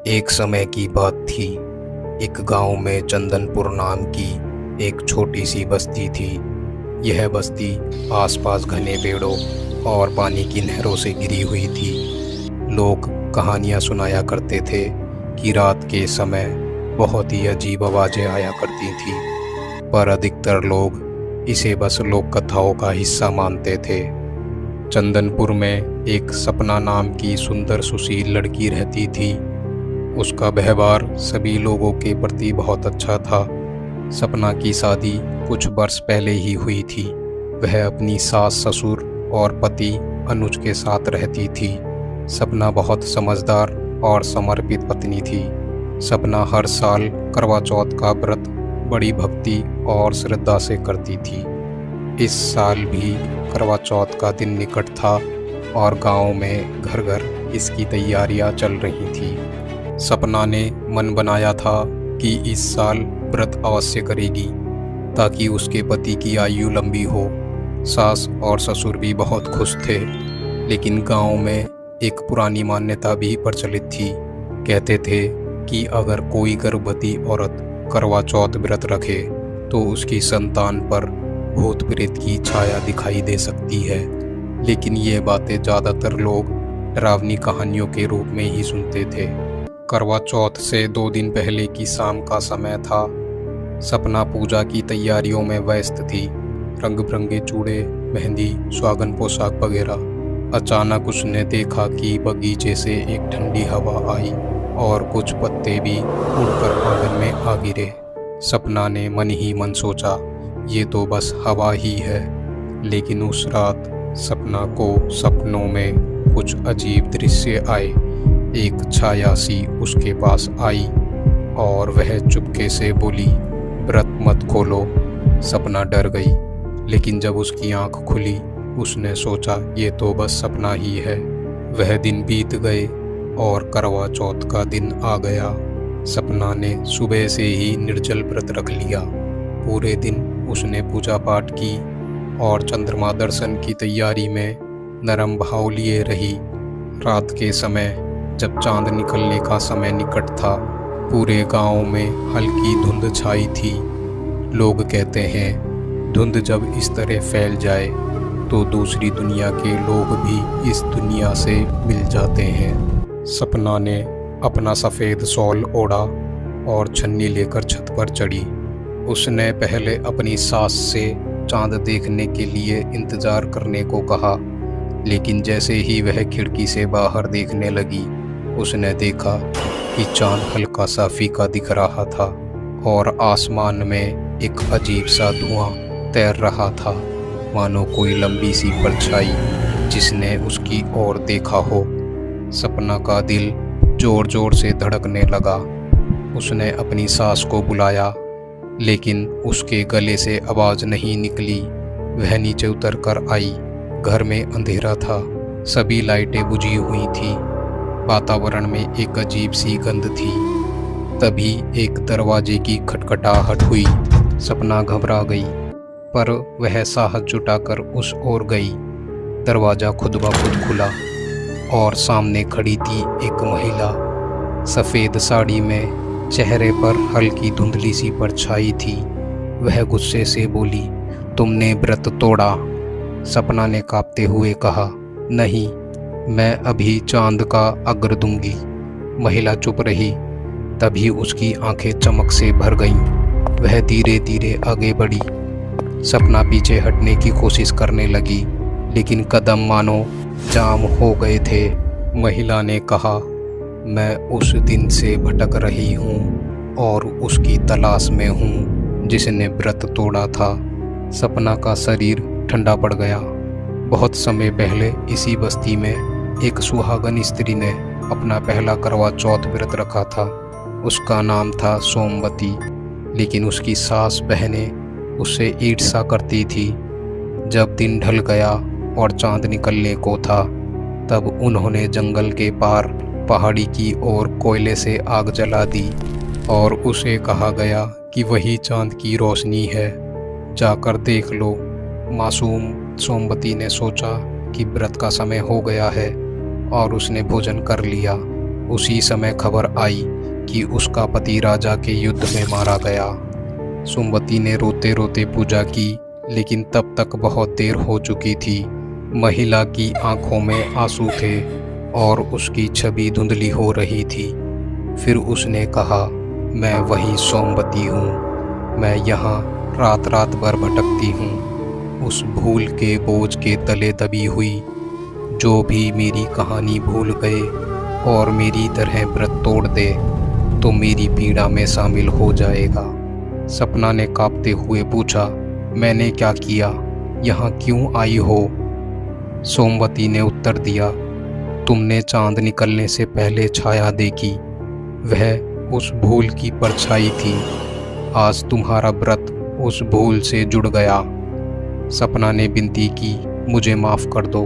एक समय की बात थी। एक गांव में चंदनपुर नाम की एक छोटी सी बस्ती थी। यह बस्ती आसपास घने पेड़ों और पानी की नहरों से घिरी हुई थी। लोग कहानियां सुनाया करते थे कि रात के समय बहुत ही अजीब आवाज़ें आया करती थी, पर अधिकतर लोग इसे बस लोक कथाओं का हिस्सा मानते थे। चंदनपुर में एक सपना नाम की सुंदर सुशील लड़की रहती थी। उसका व्यवहार सभी लोगों के प्रति बहुत अच्छा था। सपना की शादी कुछ वर्ष पहले ही हुई थी। वह अपनी सास, ससुर और पति अनुज के साथ रहती थी। सपना बहुत समझदार और समर्पित पत्नी थी। सपना हर साल करवा चौथ का व्रत बड़ी भक्ति और श्रद्धा से करती थी। इस साल भी करवा चौथ का दिन निकट था और गांव में घर घर इसकी तैयारियां चल रही थी। सपना ने मन बनाया था कि इस साल व्रत अवश्य करेगी ताकि उसके पति की आयु लंबी हो। सास और ससुर भी बहुत खुश थे, लेकिन गांव में एक पुरानी मान्यता भी प्रचलित थी। कहते थे कि अगर कोई गर्भवती औरत करवा चौथ व्रत रखे तो उसकी संतान पर भूत प्रेत की छाया दिखाई दे सकती है। लेकिन ये बातें ज़्यादातर लोग डरावनी कहानियों के रूप में ही सुनते थे। करवा चौथ से 2 दिन पहले की शाम का समय था। सपना पूजा की तैयारियों में व्यस्त थी। रंग बिरंगे चूड़े, मेहंदी, सुहागन पोशाक वगैरह। अचानक उसने देखा कि बगीचे से एक ठंडी हवा आई और कुछ पत्ते भी उड़कर आंगन में आ गिरे। सपना ने मन ही मन सोचा, ये तो बस हवा ही है। लेकिन उस रात सपना को सपनों में कुछ अजीब दृश्य आए। एक छाया सी उसके पास आई और वह चुपके से बोली, व्रत मत खोलो। सपना डर गई, लेकिन जब उसकी आंख खुली उसने सोचा ये तो बस सपना ही है। वह दिन बीत गए और करवा चौथ का दिन आ गया। सपना ने सुबह से ही निर्जल व्रत रख लिया। पूरे दिन उसने पूजा पाठ की और चंद्रमा दर्शन की तैयारी में नरम भाव लिए रही। रात के समय जब चांद निकलने का समय निकट था, पूरे गांव में हल्की धुंध छाई थी। लोग कहते हैं धुंध जब इस तरह फैल जाए तो दूसरी दुनिया के लोग भी इस दुनिया से मिल जाते हैं। सपना ने अपना सफ़ेद शॉल ओढ़ा और छन्नी लेकर छत पर चढ़ी। उसने पहले अपनी सास से चांद देखने के लिए इंतज़ार करने को कहा, लेकिन जैसे ही वह खिड़की से बाहर देखने लगी उसने देखा कि चांद हल्का सा फीका दिख रहा था और आसमान में एक अजीब सा धुआं तैर रहा था, मानो कोई लंबी सी परछाई जिसने उसकी ओर देखा हो। सपना का दिल जोर जोर से धड़कने लगा। उसने अपनी सास को बुलाया, लेकिन उसके गले से आवाज़ नहीं निकली। वह नीचे उतर कर आई। घर में अंधेरा था, सभी लाइटें बुझी हुई थी। वातावरण में एक अजीब सी गंध थी। तभी एक दरवाजे की खटखटाहट हुई। सपना घबरा गई, पर वह साहस जुटाकर उस ओर गई। दरवाज़ा खुद ब खुद खुला और सामने खड़ी थी एक महिला। सफ़ेद साड़ी में, चेहरे पर हल्की धुंधली सी परछाई थी। वह गुस्से से बोली, तुमने व्रत तोड़ा। सपना ने कांपते हुए कहा, नहीं, मैं अभी चांद का अग्र दूंगी। महिला चुप रही। तभी उसकी आंखें चमक से भर गईं। वह धीरे धीरे आगे बढ़ी। सपना पीछे हटने की कोशिश करने लगी, लेकिन कदम मानो जाम हो गए थे। महिला ने कहा, मैं उस दिन से भटक रही हूँ और उसकी तलाश में हूँ जिसने व्रत तोड़ा था। सपना का शरीर ठंडा पड़ गया। बहुत समय पहले इसी बस्ती में एक सुहागन स्त्री ने अपना पहला करवा चौथ व्रत रखा था। उसका नाम था सोमवती, लेकिन उसकी सास बहनें उससे ईर्ष्या करती थी। जब दिन ढल गया और चांद निकलने को था, तब उन्होंने जंगल के पार पहाड़ी की ओर कोयले से आग जला दी और उसे कहा गया कि वही चांद की रोशनी है, जाकर देख लो। मासूम सोमवती ने सोचा कि व्रत का समय हो गया है और उसने भोजन कर लिया। उसी समय खबर आई कि उसका पति राजा के युद्ध में मारा गया। सोमवती ने रोते रोते पूजा की, लेकिन तब तक बहुत देर हो चुकी थी। महिला की आंखों में आंसू थे और उसकी छवि धुंधली हो रही थी। फिर उसने कहा, मैं वही सोमवती हूँ। मैं यहाँ रात रात भर भटकती हूँ, उस भूल के बोझ के तले दबी हुई। जो भी मेरी कहानी भूल गए और मेरी तरह व्रत तोड़ दे तो मेरी पीड़ा में शामिल हो जाएगा। सपना ने कांपते हुए पूछा, मैंने क्या किया? यहाँ क्यों आई हो? सोमवती ने उत्तर दिया, तुमने चांद निकलने से पहले छाया देखी, वह उस भूल की परछाई थी। आज तुम्हारा व्रत उस भूल से जुड़ गया। सपना ने विनती की, मुझे माफ़ कर दो,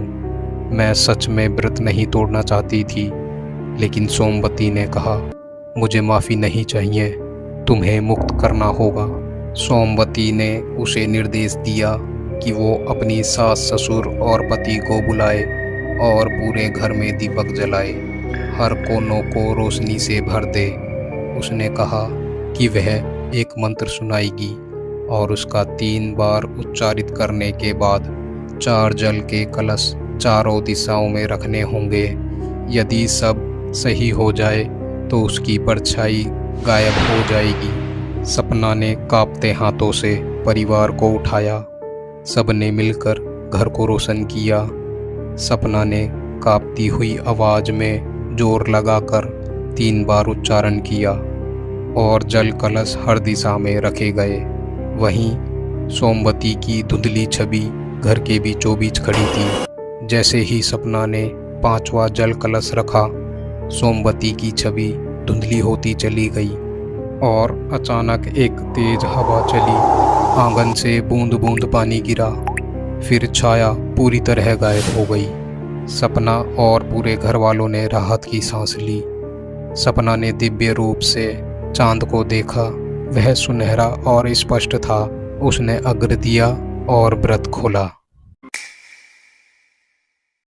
मैं सच में व्रत नहीं तोड़ना चाहती थी। लेकिन सोमवती ने कहा, मुझे माफ़ी नहीं चाहिए, तुम्हें मुक्त करना होगा। सोमवती ने उसे निर्देश दिया कि वो अपनी सास ससुर और पति को बुलाए और पूरे घर में दीपक जलाए, हर कोनों को रोशनी से भर दे। उसने कहा कि वह एक मंत्र सुनाएगी और उसका 3 बार उच्चारित करने के बाद 4 जल के कलश चारों दिशाओं में रखने होंगे। यदि सब सही हो जाए तो उसकी परछाई गायब हो जाएगी। सपना ने कांपते हाथों से परिवार को उठाया। सबने मिलकर घर को रोशन किया। सपना ने कांपती हुई आवाज़ में जोर लगाकर 3 बार उच्चारण किया और जल कलश हर दिशा में रखे गए। वहीं सोमवती की धुंधली छवि घर के बीचों बीच खड़ी थी। जैसे ही सपना ने 5वां जल कलश रखा, सोमवती की छवि धुंधली होती चली गई और अचानक एक तेज हवा चली। आंगन से बूंद बूंद पानी गिरा, फिर छाया पूरी तरह गायब हो गई। सपना और पूरे घर वालों ने राहत की सांस ली। सपना ने दिव्य रूप से चांद को देखा। वह सुनहरा और स्पष्ट था। उसने अर्घ्य दिया और व्रत खोला।